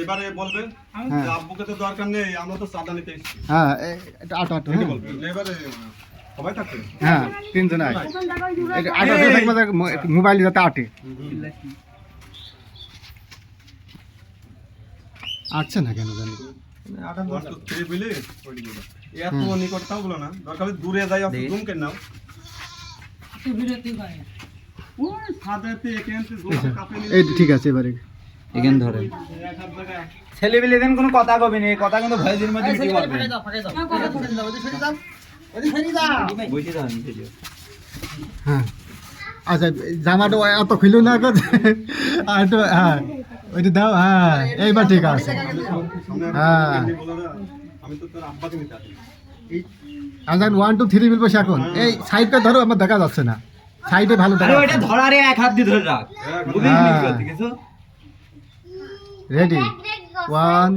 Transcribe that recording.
এবারে বলবে আব্বুকে তো দরকার নেই, আমরা তো চাঁদা নিতে এসেছি। হ্যাঁ এটা আটো আটো এবারে সবাই থাকবে। হ্যাঁ তিনজন আয় আটো থাকবে মোবাইল যাতে আটে আচ্ছা না কেন জানি এত নিকটটাও বলো না, দরকার হলে দূরে যাই, আপনি জুম কেন নাও। এই ঠিক আছে এবারে এখানে ধরে ছেলে বিলে দেন কোনো কথা কবি নি, কথা কিন্তু ভয়েসের মধ্যে ভিডিও করবে। বুঝি দাও নি ভিডিও। হ্যাঁ আচ্ছা জামাটা এত খুলো না কর আর তো হ্যাঁ ওইটা দাও। হ্যাঁ এইবার ঠিক আছে। হ্যাঁ আমি তো তোর আব্বাকে নিতে আসি। আচ্ছা 1 2 3 বলবো এখন। এই সাইডটা ধরো, আমার দেখা যাচ্ছে না, সাইডে ভালো দেখা আরে ওইটা ধরারে এক হাত দিয়ে ধরে রাখ, বুঝিস নি কিছু। রেডি 1